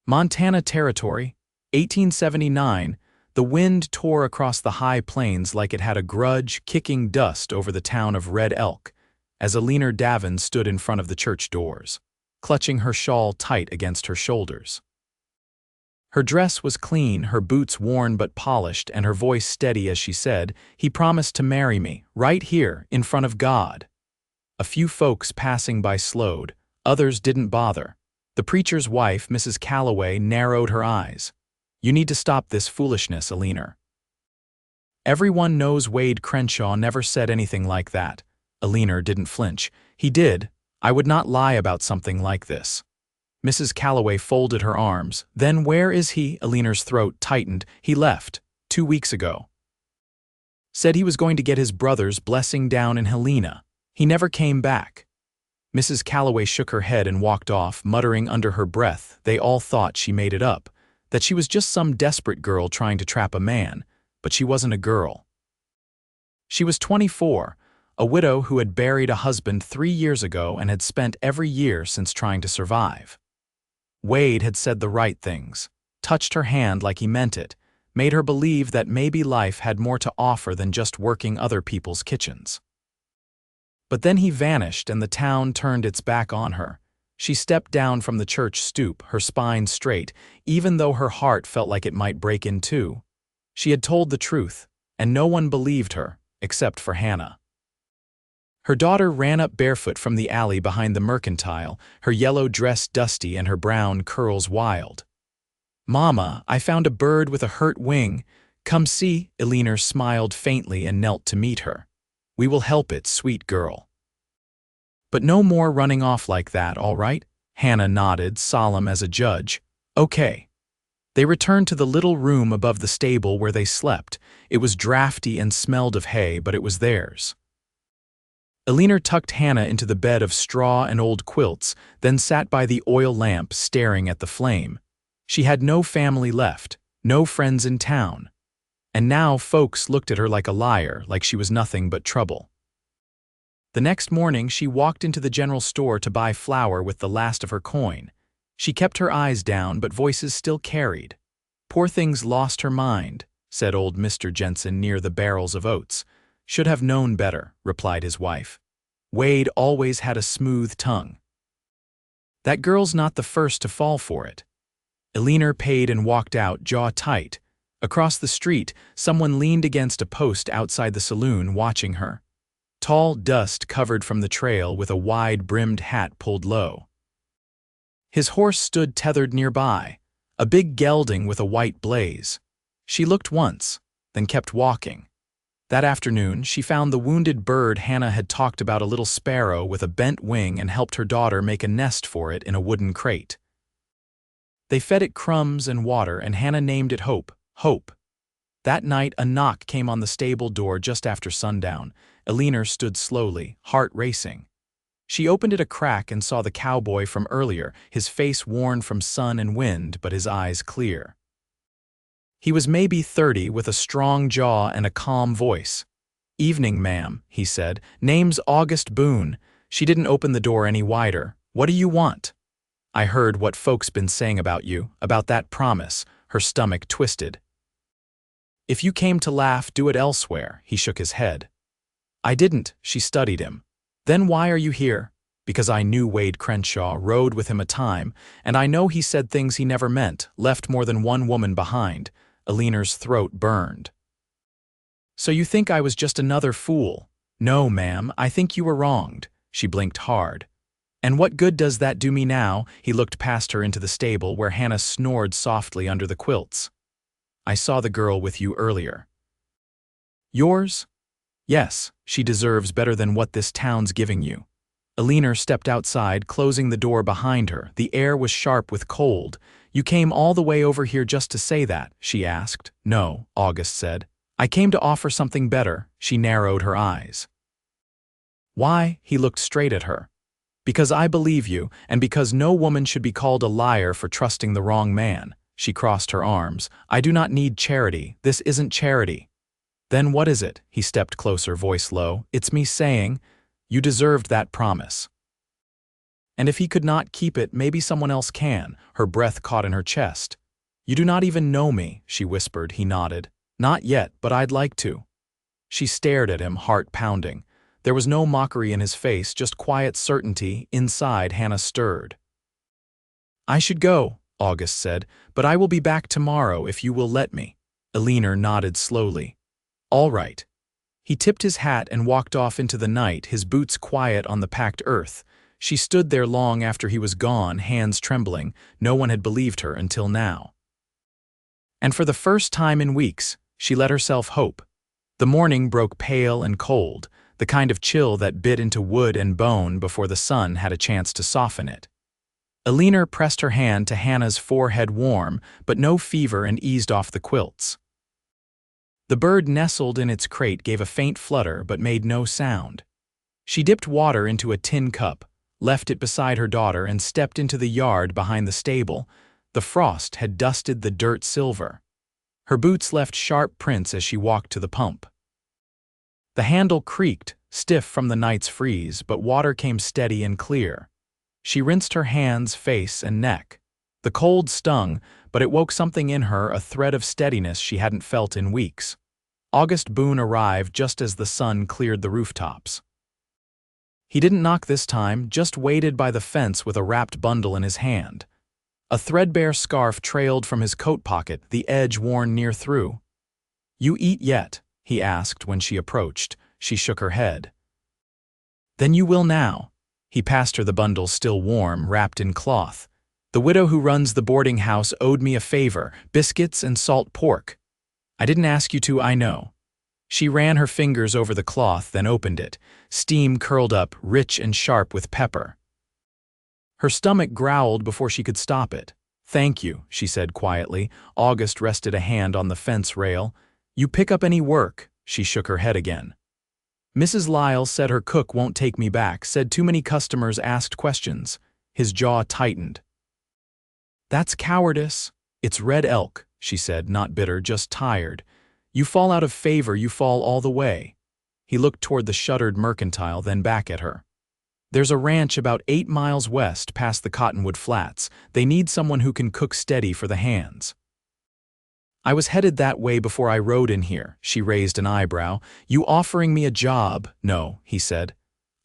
Montana Territory, 1879, the wind tore across the high plains like it had a grudge, kicking dust over the town of Red Elk, as Eleanor Daven stood in front of the church doors, clutching her shawl tight against her shoulders. Her dress was clean, her boots worn but polished, and her voice steady as she said, "He promised to marry me, right here, in front of God." A few folks passing by slowed, others didn't bother. The preacher's wife, Mrs. Calloway, narrowed her eyes. "You need to stop this foolishness, Eleanor." "Everyone knows Wade Crenshaw never said anything like that." Eleanor didn't flinch. "He did. I would not lie about something like this." Mrs. Calloway folded her arms. "Then where is he?" Eleanor's throat tightened. "He left 2 weeks ago. Said he was going to get his brother's blessing down in Helena. He never came back." Mrs. Calloway shook her head and walked off, muttering under her breath they all thought she made it up, that she was just some desperate girl trying to trap a man, but she wasn't a girl. She was 24, a widow who had buried a husband 3 years ago and had spent every year since trying to survive. Wade had said the right things, touched her hand like he meant it, made her believe that maybe life had more to offer than just working other people's kitchens. But then he vanished and the town turned its back on her. She stepped down from the church stoop, her spine straight, even though her heart felt like it might break in two. She had told the truth, and no one believed her, except for Hannah. Her daughter ran up barefoot from the alley behind the mercantile, her yellow dress dusty and her brown curls wild. "Mama, I found a bird with a hurt wing. Come see." Eleanor smiled faintly and knelt to meet her. "We will help it, sweet girl. But no more running off like that, all right?" Hannah nodded, solemn as a judge. "Okay." They returned to the little room above the stable where they slept. It was drafty and smelled of hay, but it was theirs. Eleanor tucked Hannah into the bed of straw and old quilts, then sat by the oil lamp staring at the flame. She had no family left, no friends in town. And now folks looked at her like a liar, like she was nothing but trouble. The next morning she walked into the general store to buy flour with the last of her coin. She kept her eyes down, but voices still carried. "Poor thing's lost her mind," said old Mr. Jensen near the barrels of oats. "Should have known better," replied his wife. "Wade always had a smooth tongue." "That girl's not the first to fall for it." Eleanor paid and walked out, jaw tight. Across the street, someone leaned against a post outside the saloon, watching her. Tall, dust-covered from the trail with a wide-brimmed hat pulled low. His horse stood tethered nearby, a big gelding with a white blaze. She looked once, then kept walking. That afternoon, she found the wounded bird Hannah had talked about, a little sparrow with a bent wing, and helped her daughter make a nest for it in a wooden crate. They fed it crumbs and water, and Hannah named it Hope. Hope. That night, a knock came on the stable door just after sundown. Eleanor stood slowly, heart racing. She opened it a crack and saw the cowboy from earlier, his face worn from sun and wind, but his eyes clear. He was maybe 30, with a strong jaw and a calm voice. "Evening, ma'am," he said. "Name's August Boone." She didn't open the door any wider. "What do you want?" "I heard what folks been saying about you, about that promise." Her stomach twisted. "If you came to laugh, do it elsewhere." He shook his head. "I didn't." She studied him. "Then why are you here?" "Because I knew Wade Crenshaw, rode with him a time, and I know he said things he never meant, left more than one woman behind." Eleanor's throat burned. "So you think I was just another fool?" "No, ma'am, I think you were wronged." She blinked hard. "And what good does that do me now?" He looked past her into the stable where Hannah snored softly under the quilts. "I saw the girl with you earlier." "Yours?" "Yes, she deserves better than what this town's giving you." Eleanor stepped outside, closing the door behind her. The air was sharp with cold. "You came all the way over here just to say that?" she asked. "No," August said. "I came to offer something better." She narrowed her eyes. "Why?" He looked straight at her. "Because I believe you, and because no woman should be called a liar for trusting the wrong man." She crossed her arms. "I do not need charity. This isn't charity." "Then what is it?" He stepped closer, voice low. "It's me saying, you deserved that promise." And if he could not keep it, maybe someone else can, her breath caught in her chest. You do not even know me, she whispered. He nodded. Not yet, but I'd like to. She stared at him, heart pounding. There was no mockery in his face, just quiet certainty. Inside, Hannah stirred. I should go, August said, but I will be back tomorrow if you will let me. Eleanor nodded slowly. All right. He tipped his hat and walked off into the night, his boots quiet on the packed earth. She stood there long after he was gone, hands trembling. No one had believed her until now. And for the first time in weeks, she let herself hope. The morning broke pale and cold, the kind of chill that bit into wood and bone before the sun had a chance to soften it. Eleanor pressed her hand to Hannah's forehead, warm, but no fever, and eased off the quilts. The bird nestled in its crate gave a faint flutter but made no sound. She dipped water into a tin cup, left it beside her daughter, and stepped into the yard behind the stable. The frost had dusted the dirt silver. Her boots left sharp prints as she walked to the pump. The handle creaked, stiff from the night's freeze, but water came steady and clear. She rinsed her hands, face, and neck. The cold stung, but it woke something in her, a thread of steadiness she hadn't felt in weeks. August Boone arrived just as the sun cleared the rooftops. He didn't knock this time, just waited by the fence with a wrapped bundle in his hand. A threadbare scarf trailed from his coat pocket, the edge worn near through. You eat yet? He asked when she approached. She shook her head. Then you will now. He passed her the bundle, still warm, wrapped in cloth. The widow who runs the boarding house owed me a favor, biscuits and salt pork. I didn't ask you to, I know. She ran her fingers over the cloth, then opened it. Steam curled up, rich and sharp with pepper. Her stomach growled before she could stop it. Thank you, she said quietly. August rested a hand on the fence rail. You pick up any work? She shook her head again. Mrs. Lyle said her cook won't take me back, said too many customers asked questions. His jaw tightened. That's cowardice. It's red elk, she said, not bitter, just tired. You fall out of favor, you fall all the way. He looked toward the shuttered mercantile, then back at her. There's a ranch about 8 miles west past the Cottonwood Flats. They need someone who can cook steady for the hands. I was headed that way before I rode in here. She raised an eyebrow. You offering me a job? No, he said.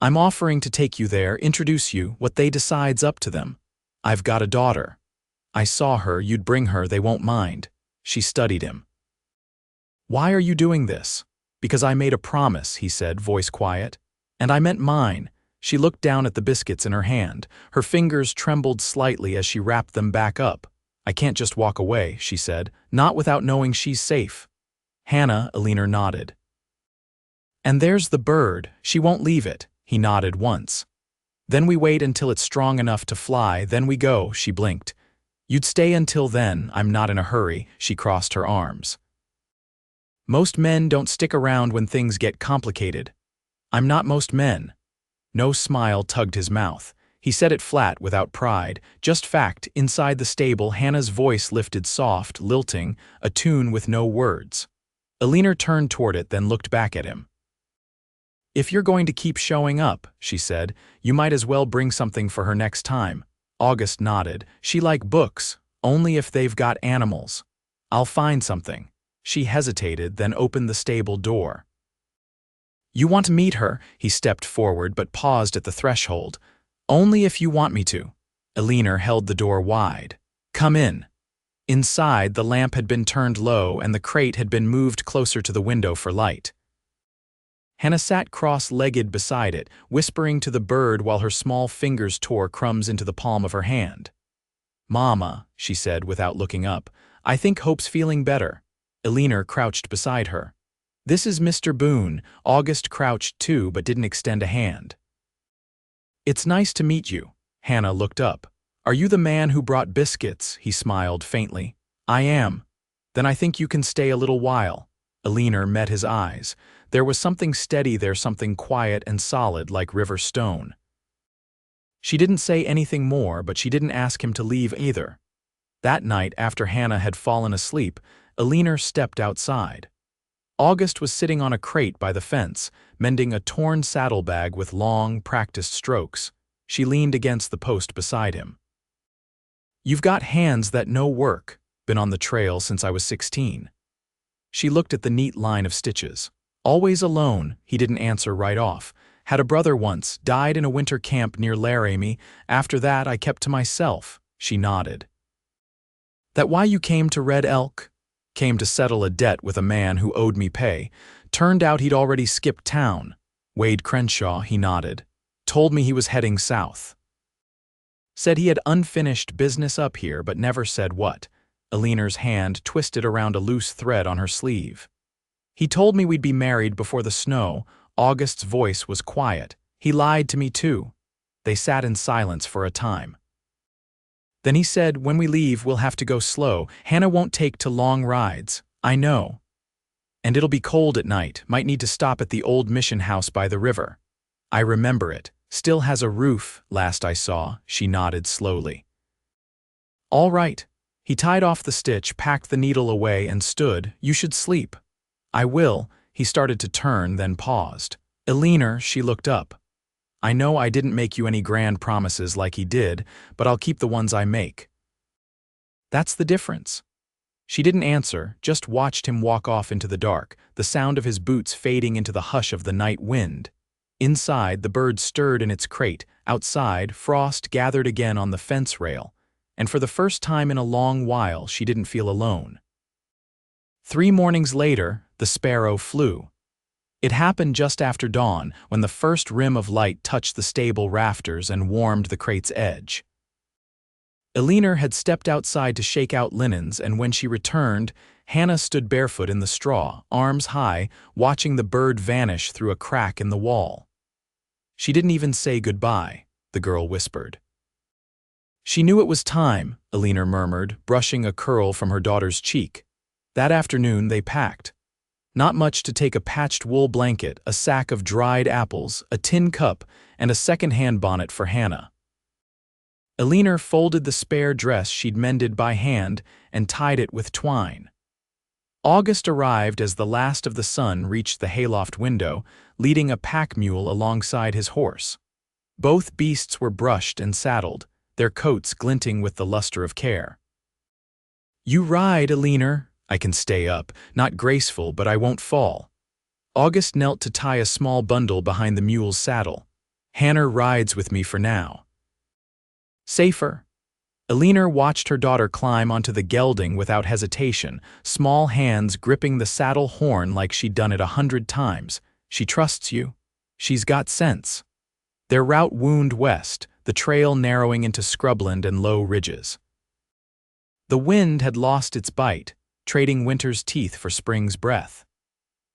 I'm offering to take you there, introduce you, what they decide's up to them. I've got a daughter. I saw her, you'd bring her, they won't mind. She studied him. Why are you doing this? Because I made a promise, he said, voice quiet. And I meant mine. She looked down at the biscuits in her hand. Her fingers trembled slightly as she wrapped them back up. I can't just walk away, she said, not without knowing she's safe. Hannah, Eleanor nodded. And there's the bird. She won't leave it. He nodded once. Then we wait until it's strong enough to fly, then we go, she blinked. You'd stay until then, I'm not in a hurry, she crossed her arms. Most men don't stick around when things get complicated. I'm not most men. No smile tugged his mouth. He said it flat, without pride, just fact. Inside the stable, Hannah's voice lifted soft, lilting, a tune with no words. Eleanor turned toward it, then looked back at him. If you're going to keep showing up, she said, you might as well bring something for her next time. August nodded. She like books, only if they've got animals. I'll find something. She hesitated, then opened the stable door. You want to meet her? He stepped forward but paused at the threshold. Only if you want me to. Eleanor held the door wide. Come in. Inside, the lamp had been turned low and the crate had been moved closer to the window for light. Hannah sat cross-legged beside it, whispering to the bird while her small fingers tore crumbs into the palm of her hand. Mama, she said without looking up, I think Hope's feeling better. Eleanor crouched beside her. This is Mr. Boone. August crouched too but didn't extend a hand. It's nice to meet you. Hannah looked up. Are you the man who brought biscuits? He smiled faintly. I am. Then I think you can stay a little while. Eleanor met his eyes. There was something steady there, something quiet and solid like river stone. She didn't say anything more, but she didn't ask him to leave either. That night, after Hannah had fallen asleep, Eleanor stepped outside. August was sitting on a crate by the fence, mending a torn saddlebag with long, practiced strokes. She leaned against the post beside him. "You've got hands that know work. Been on the trail since I was 16. She looked at the neat line of stitches. "Always alone," he didn't answer right off. "Had a brother once, died in a winter camp near Laramie. After that, I kept to myself." She nodded. "That why you came to Red Elk?" "Came to settle a debt with a man who owed me pay. Turned out he'd already skipped town." "Wade Crenshaw," he nodded. "Told me he was heading south. Said he had unfinished business up here, but never said what." Eleanor's hand twisted around a loose thread on her sleeve. "He told me we'd be married before the snow." August's voice was quiet. "He lied to me too." They sat in silence for a time. "Then he said, when we leave, we'll have to go slow. Hannah won't take to long rides." "I know. And it'll be cold at night. Might need to stop at the old mission house by the river." "I remember it. Still has a roof, last I saw." She nodded slowly. "All right." He tied off the stitch, packed the needle away, and stood. "You should sleep." "I will." He started to turn, then paused. "Eleanor," she looked up. "I know I didn't make you any grand promises like he did, but I'll keep the ones I make." "That's the difference." She didn't answer, just watched him walk off into the dark, the sound of his boots fading into the hush of the night wind. Inside, the bird stirred in its crate. Outside, frost gathered again on the fence rail. And for the first time in a long while, she didn't feel alone. 3 mornings later, the sparrow flew. It happened just after dawn, when the first rim of light touched the stable rafters and warmed the crate's edge. Eleanor had stepped outside to shake out linens, and when she returned, Hannah stood barefoot in the straw, arms high, watching the bird vanish through a crack in the wall. "She didn't even say goodbye," the girl whispered. "She knew it was time," Eleanor murmured, brushing a curl from her daughter's cheek. That afternoon they packed. Not much to take: a patched wool blanket, a sack of dried apples, a tin cup, and a second-hand bonnet for Hannah. Eleanor folded the spare dress she'd mended by hand and tied it with twine. August arrived as the last of the sun reached the hayloft window, leading a pack mule alongside his horse. Both beasts were brushed and saddled, their coats glinting with the luster of care. "You ride, Eleanor." "I can stay up. Not graceful, but I won't fall." August knelt to tie a small bundle behind the mule's saddle. "Hannah rides with me for now." "Safer." Eleanor watched her daughter climb onto the gelding without hesitation, small hands gripping the saddle horn like she'd done it 100 times. "She trusts you. She's got sense." Their route wound west, the trail narrowing into scrubland and low ridges. The wind had lost its bite, trading winter's teeth for spring's breath.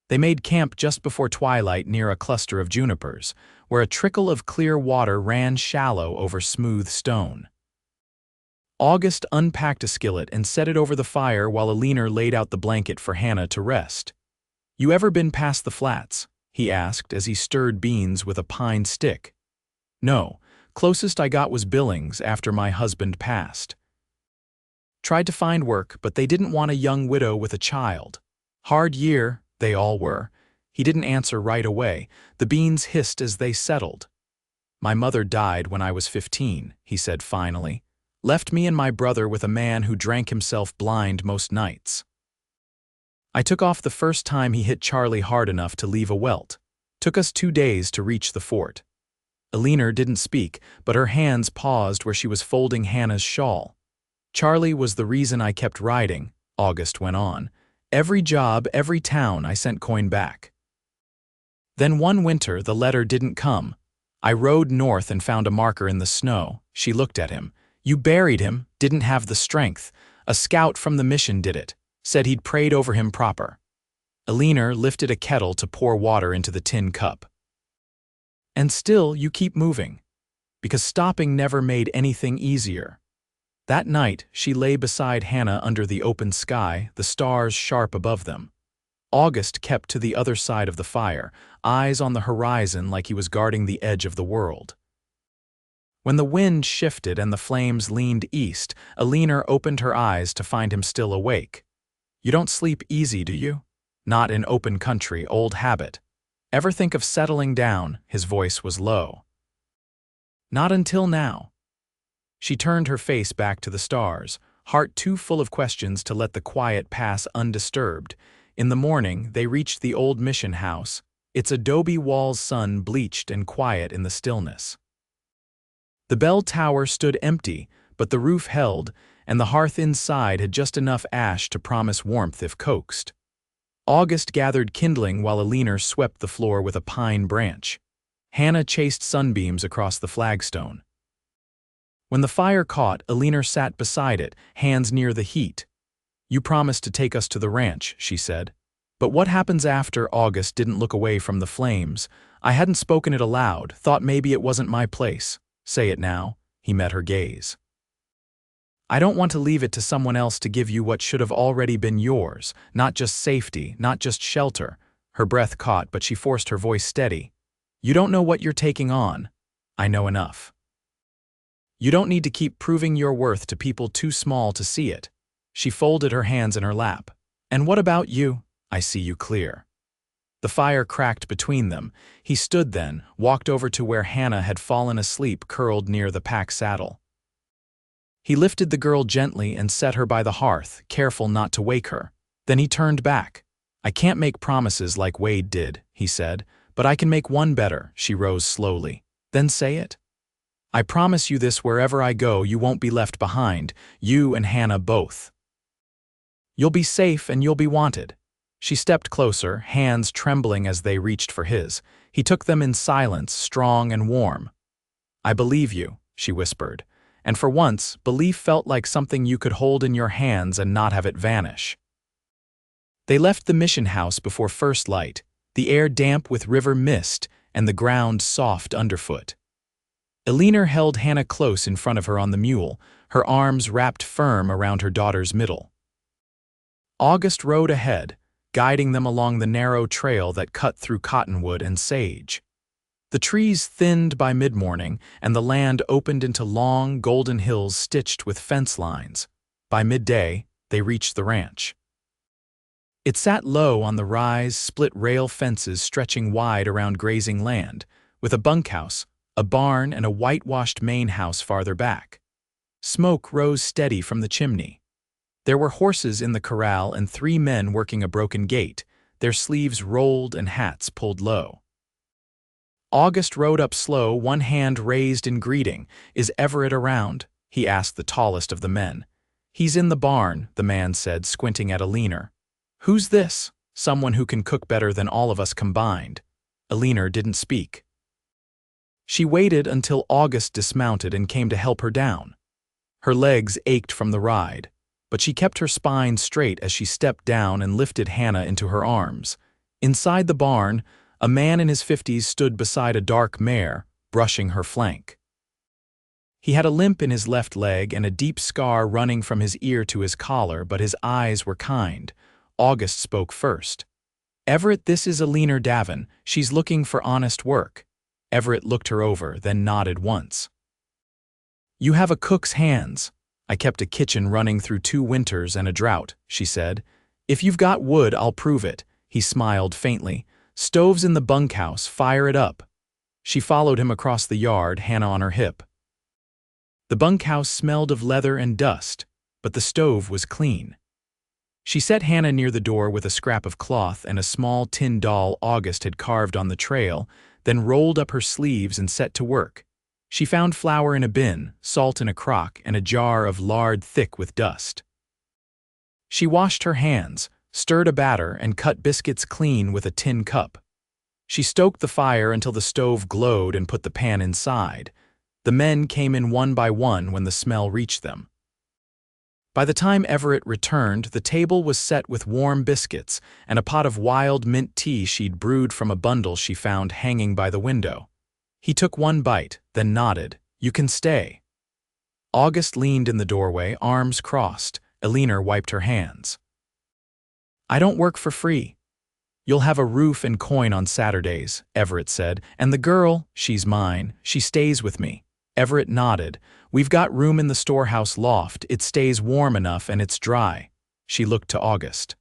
They made camp just before twilight near a cluster of junipers, where a trickle of clear water ran shallow over smooth stone. August unpacked a skillet and set it over the fire while Eleanor laid out the blanket for Hannah to rest. "You ever been past the flats?" he asked as he stirred beans with a pine stick. "No, closest I got was Billings after my husband passed. Tried to find work, but they didn't want a young widow with a child. Hard year, they all were." He didn't answer right away. The beans hissed as they settled. "My mother died when I was 15, he said finally. "Left me and my brother with a man who drank himself blind most nights. I took off the first time he hit Charlie hard enough to leave a welt. Took us 2 days to reach the fort." Eleanor didn't speak, but her hands paused where she was folding Hannah's shawl. "Charlie was the reason I kept riding," August went on. "Every job, every town, I sent coin back. Then one winter, the letter didn't come. I rode north and found a marker in the snow." She looked at him. "You buried him, didn't have the strength. A scout from the mission did it. Said he'd prayed over him proper." Eleanor lifted a kettle to pour water into the tin cup. "And still you keep moving." "Because stopping never made anything easier." That night, she lay beside Hannah under the open sky, the stars sharp above them. August kept to the other side of the fire, eyes on the horizon like he was guarding the edge of the world. When the wind shifted and the flames leaned east, Eleanor opened her eyes to find him still awake. "You don't sleep easy, do you?" "Not in open country, old habit." "Ever think of settling down?" His voice was low. Not until now. She turned her face back to the stars, heart too full of questions to let the quiet pass undisturbed. In the morning, they reached the old mission house, its adobe walls sun bleached and quiet in the stillness. The bell tower stood empty, but the roof held, and the hearth inside had just enough ash to promise warmth if coaxed. August gathered kindling while Eleanor swept the floor with a pine branch. Hannah chased sunbeams across the flagstone. When the fire caught, Eleanor sat beside it, hands near the heat. "You promised to take us to the ranch," she said. "But what happens after?" August didn't look away from the flames. "I hadn't spoken it aloud, thought maybe it wasn't my place." "Say it now." He met her gaze. "I don't want to leave it to someone else to give you what should have already been yours, not just safety, not just shelter." Her breath caught, but she forced her voice steady. "You don't know what you're taking on. I know enough. You don't need to keep proving your worth to people too small to see it." She folded her hands in her lap. "And what about you? I see you clear." The fire cracked between them. He stood then, walked over to where Hannah had fallen asleep curled near the pack saddle. He lifted the girl gently and set her by the hearth, careful not to wake her. Then he turned back. "I can't make promises like Wade did," he said, "but I can make one better." She rose slowly. "Then say it." "I promise you this: wherever I go, you won't be left behind, you and Hannah both. You'll be safe and you'll be wanted." She stepped closer, hands trembling as they reached for his. He took them in silence, strong and warm. "I believe you," she whispered, and for once, belief felt like something you could hold in your hands and not have it vanish. They left the mission house before first light, the air damp with river mist and the ground soft underfoot. Eleanor held Hannah close in front of her on the mule, her arms wrapped firm around her daughter's middle. August rode ahead, guiding them along the narrow trail that cut through cottonwood and sage. The trees thinned by mid-morning, and the land opened into long, golden hills stitched with fence lines. By midday, they reached the ranch. It sat low on the rise, split-rail fences stretching wide around grazing land, with a bunkhouse, a barn, and a whitewashed main house farther back. Smoke rose steady from the chimney. There were horses in the corral and 3 men working a broken gate, their sleeves rolled and hats pulled low. August rode up slow, one hand raised in greeting. "Is Everett around?" he asked the tallest of the men. "He's in the barn," the man said, squinting at Eleanor. "Who's this?" "Someone who can cook better than all of us combined." Eleanor didn't speak. She waited until August dismounted and came to help her down. Her legs ached from the ride, but she kept her spine straight as she stepped down and lifted Hannah into her arms. Inside the barn, a man in his 50s stood beside a dark mare, brushing her flank. He had a limp in his left leg and a deep scar running from his ear to his collar, but his eyes were kind. August spoke first. "Everett, this is Eleanor Daven. She's looking for honest work." Everett looked her over, then nodded once. "You have a cook's hands. I kept a kitchen running through 2 winters and a drought," she said. "If you've got wood, I'll prove it." He smiled faintly. "Stove's in the bunkhouse, fire it up." She followed him across the yard, Hannah on her hip. The bunkhouse smelled of leather and dust, but the stove was clean. She set Hannah near the door with a scrap of cloth and a small tin doll August had carved on the trail, then rolled up her sleeves and set to work. She found flour in a bin, salt in a crock, and a jar of lard thick with dust. She washed her hands, stirred a batter, and cut biscuits clean with a tin cup. She stoked the fire until the stove glowed and put the pan inside. The men came in one by one when the smell reached them. By the time Everett returned, the table was set with warm biscuits and a pot of wild mint tea she'd brewed from a bundle she found hanging by the window. He took one bite, then nodded. "You can stay." August leaned in the doorway, arms crossed. Eleanor wiped her hands. "I don't work for free." "You'll have a roof and coin on Saturdays," Everett said. "And the girl, she's mine. She stays with me." Everett nodded. "We've got room in the storehouse loft. It stays warm enough and it's dry." She looked to August.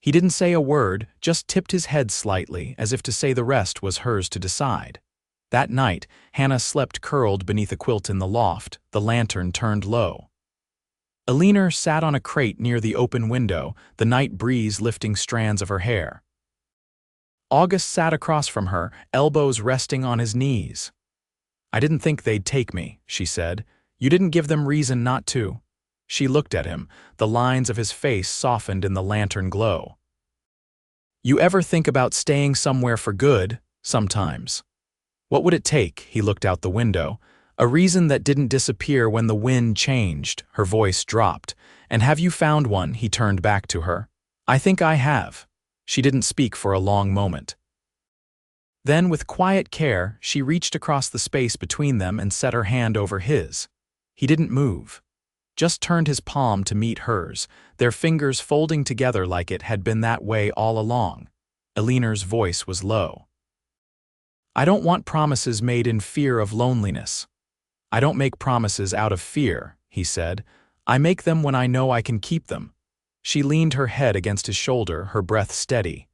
He didn't say a word, just tipped his head slightly, as if to say the rest was hers to decide. That night, Hannah slept curled beneath a quilt in the loft, the lantern turned low. Eleanor sat on a crate near the open window, the night breeze lifting strands of her hair. August sat across from her, elbows resting on his knees. "I didn't think they'd take me," she said. "You didn't give them reason not to." She looked at him, the lines of his face softened in the lantern glow. "You ever think about staying somewhere for good, sometimes? What would it take?" He looked out the window. "A reason that didn't disappear when the wind changed." Her voice dropped. "And have you found one?" He turned back to her. "I think I have." She didn't speak for a long moment. Then, with quiet care, she reached across the space between them and set her hand over his. He didn't move, just turned his palm to meet hers, their fingers folding together like it had been that way all along. Eleanor's voice was low. "I don't want promises made in fear of loneliness. I don't make promises out of fear," he said. "I make them when I know I can keep them." She leaned her head against his shoulder, her breath steady.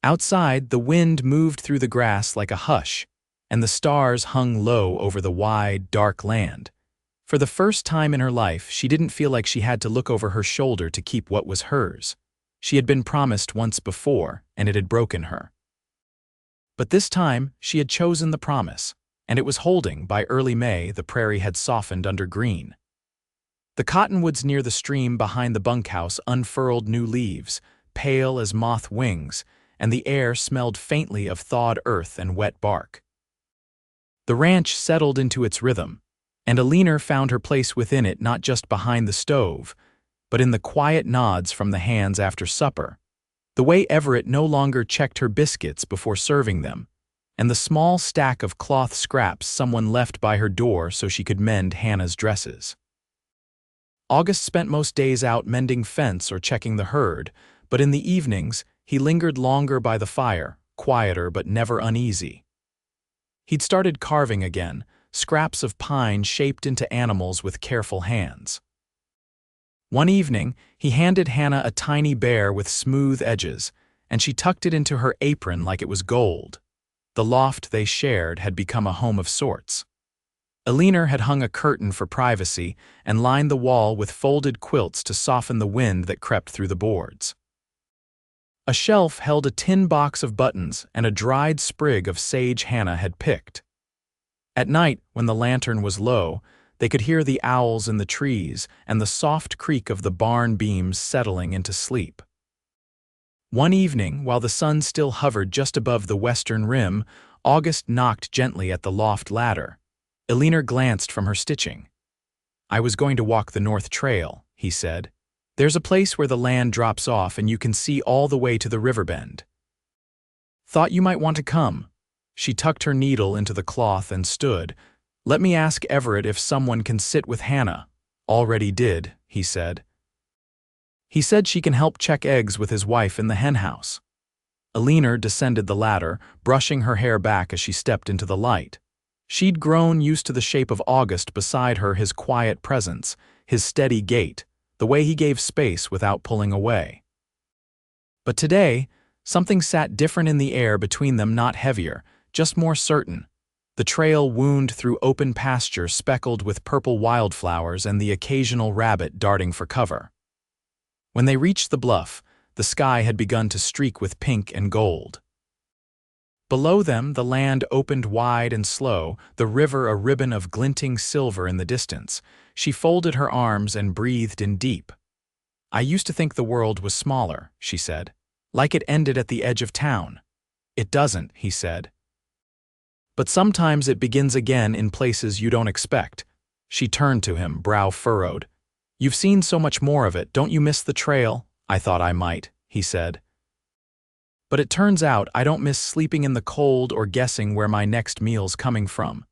Outside, the wind moved through the grass like a hush, and the stars hung low over the wide, dark land. For the first time in her life, she didn't feel like she had to look over her shoulder to keep what was hers. She had been promised once before, and it had broken her. But this time, she had chosen the promise, and it was holding. By early May, the prairie had softened under green. The cottonwoods near the stream behind the bunkhouse unfurled new leaves, pale as moth wings, and the air smelled faintly of thawed earth and wet bark. The ranch settled into its rhythm, and Eleanor found her place within it, not just behind the stove, but in the quiet nods from the hands after supper, the way Everett no longer checked her biscuits before serving them, and the small stack of cloth scraps someone left by her door so she could mend Hannah's dresses. August spent most days out mending fence or checking the herd, but in the evenings, he lingered longer by the fire, quieter but never uneasy. He'd started carving again, scraps of pine shaped into animals with careful hands. One evening, he handed Hannah a tiny bear with smooth edges, and she tucked it into her apron like it was gold. The loft they shared had become a home of sorts. Eleanor had hung a curtain for privacy and lined the wall with folded quilts to soften the wind that crept through the boards. A shelf held a tin box of buttons and a dried sprig of sage Hannah had picked. At night, when the lantern was low, they could hear the owls in the trees and the soft creak of the barn beams settling into sleep. One evening, while the sun still hovered just above the western rim, August knocked gently at the loft ladder. Eleanor glanced from her stitching. "I was going to walk the north trail," he said. "There's a place where the land drops off and you can see all the way to the river bend. Thought you might want to come." She tucked her needle into the cloth and stood. "Let me ask Everett if someone can sit with Hannah." "Already did," he said. "He said she can help check eggs with his wife in the henhouse." Eleanor descended the ladder, brushing her hair back as she stepped into the light. She'd grown used to the shape of August beside her, his quiet presence, his steady gait, the way he gave space without pulling away. But today, something sat different in the air between them, not heavier, just more certain. The trail wound through open pasture speckled with purple wildflowers and the occasional rabbit darting for cover. When they reached the bluff, the sky had begun to streak with pink and gold. Below them, the land opened wide and slow, the river a ribbon of glinting silver in the distance. She folded her arms and breathed in deep. "I used to think the world was smaller," she said, "like it ended at the edge of town." "It doesn't," he said. "But sometimes it begins again in places you don't expect." She turned to him, brow furrowed. "You've seen so much more of it, don't you miss the trail?" "I thought I might," he said. "But it turns out I don't miss sleeping in the cold or guessing where my next meal's coming from."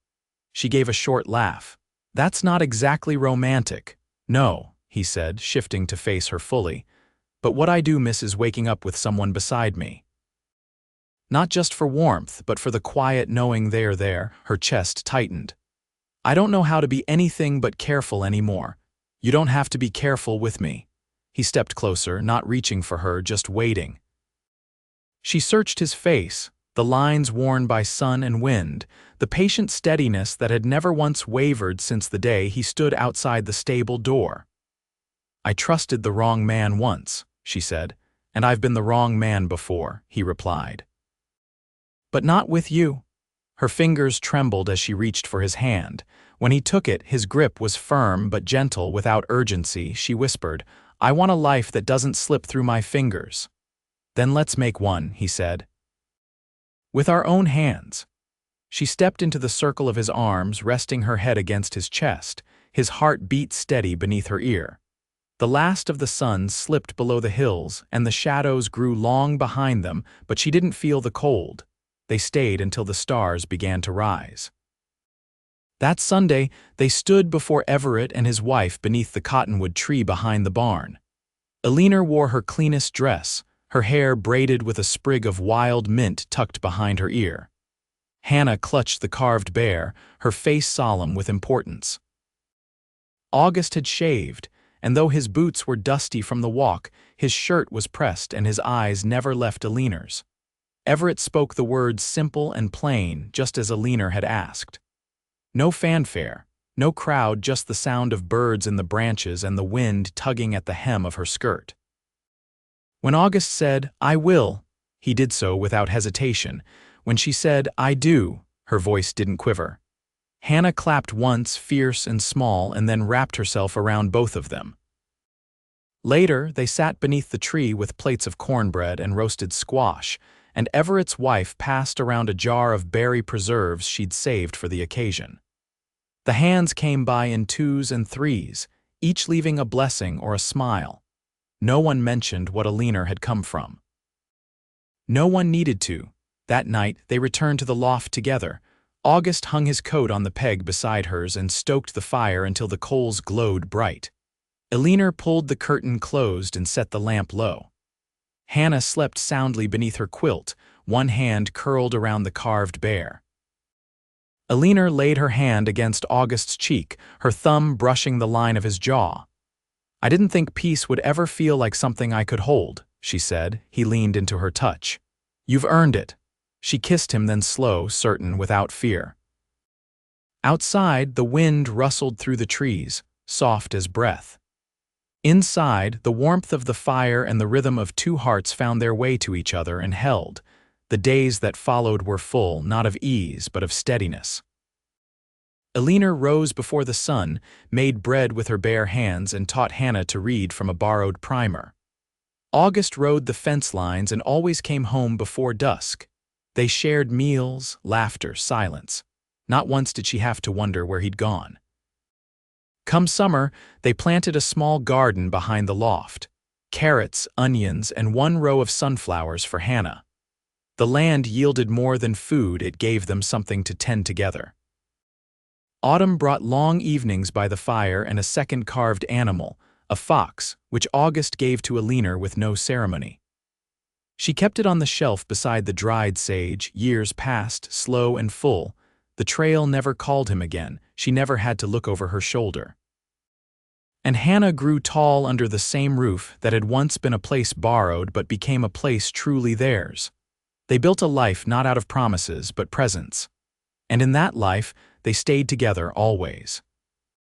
She gave a short laugh. "That's not exactly romantic." "No," he said, shifting to face her fully. "But what I do miss is waking up with someone beside me. Not just for warmth, but for the quiet knowing they're there." Her chest tightened. "I don't know how to be anything but careful anymore. You don't have to be careful with me." He stepped closer, not reaching for her, just waiting. She searched his face, the lines worn by sun and wind, the patient steadiness that had never once wavered since the day he stood outside the stable door. "I trusted the wrong man once," she said, "and I've been the wrong man before," he replied. "But not with you." Her fingers trembled as she reached for his hand. When he took it, his grip was firm but gentle, without urgency. She whispered, "I want a life that doesn't slip through my fingers." "Then let's make one," he said. "With our own hands." She stepped into the circle of his arms, resting her head against his chest. His heart beat steady beneath her ear. The last of the sun slipped below the hills, and the shadows grew long behind them, but she didn't feel the cold. They stayed until the stars began to rise. That Sunday, they stood before Everett and his wife beneath the cottonwood tree behind the barn. Eleanor wore her cleanest dress, her hair braided with a sprig of wild mint tucked behind her ear. Hannah clutched the carved bear, her face solemn with importance. August had shaved, and though his boots were dusty from the walk, his shirt was pressed and his eyes never left Eleanor's. Everett spoke the words simple and plain, just as Eleanor had asked. No fanfare, no crowd, just the sound of birds in the branches and the wind tugging at the hem of her skirt. When August said, "I will," he did so without hesitation. When she said, "I do," her voice didn't quiver. Hannah clapped once, fierce and small, and then wrapped herself around both of them. Later, they sat beneath the tree with plates of cornbread and roasted squash, and Everett's wife passed around a jar of berry preserves she'd saved for the occasion. The hands came by in twos and threes, each leaving a blessing or a smile. No one mentioned what Eleanor had come from. No one needed to. That night, they returned to the loft together. August hung his coat on the peg beside hers and stoked the fire until the coals glowed bright. Eleanor pulled the curtain closed and set the lamp low. Hannah slept soundly beneath her quilt, one hand curled around the carved bear. Eleanor laid her hand against August's cheek, her thumb brushing the line of his jaw. "I didn't think peace would ever feel like something I could hold," she said. He leaned into her touch. "You've earned it." She kissed him, then slow, certain, without fear. Outside, the wind rustled through the trees, soft as breath. Inside, the warmth of the fire and the rhythm of two hearts found their way to each other and held. The days that followed were full, not of ease, but of steadiness. Eleanor rose before the sun, made bread with her bare hands, and taught Hannah to read from a borrowed primer. August rode the fence lines and always came home before dusk. They shared meals, laughter, silence. Not once did she have to wonder where he'd gone. Come summer, they planted a small garden behind the loft. Carrots, onions, and one row of sunflowers for Hannah. The land yielded more than food, it gave them something to tend together. Autumn brought long evenings by the fire and a second carved animal, a fox, which August gave to Eleanor with no ceremony. She kept it on the shelf beside the dried sage. Years passed, slow and full. The trail never called him again. She never had to look over her shoulder. And Hannah grew tall under the same roof that had once been a place borrowed but became a place truly theirs. They built a life not out of promises but presence. And in that life, they stayed together always.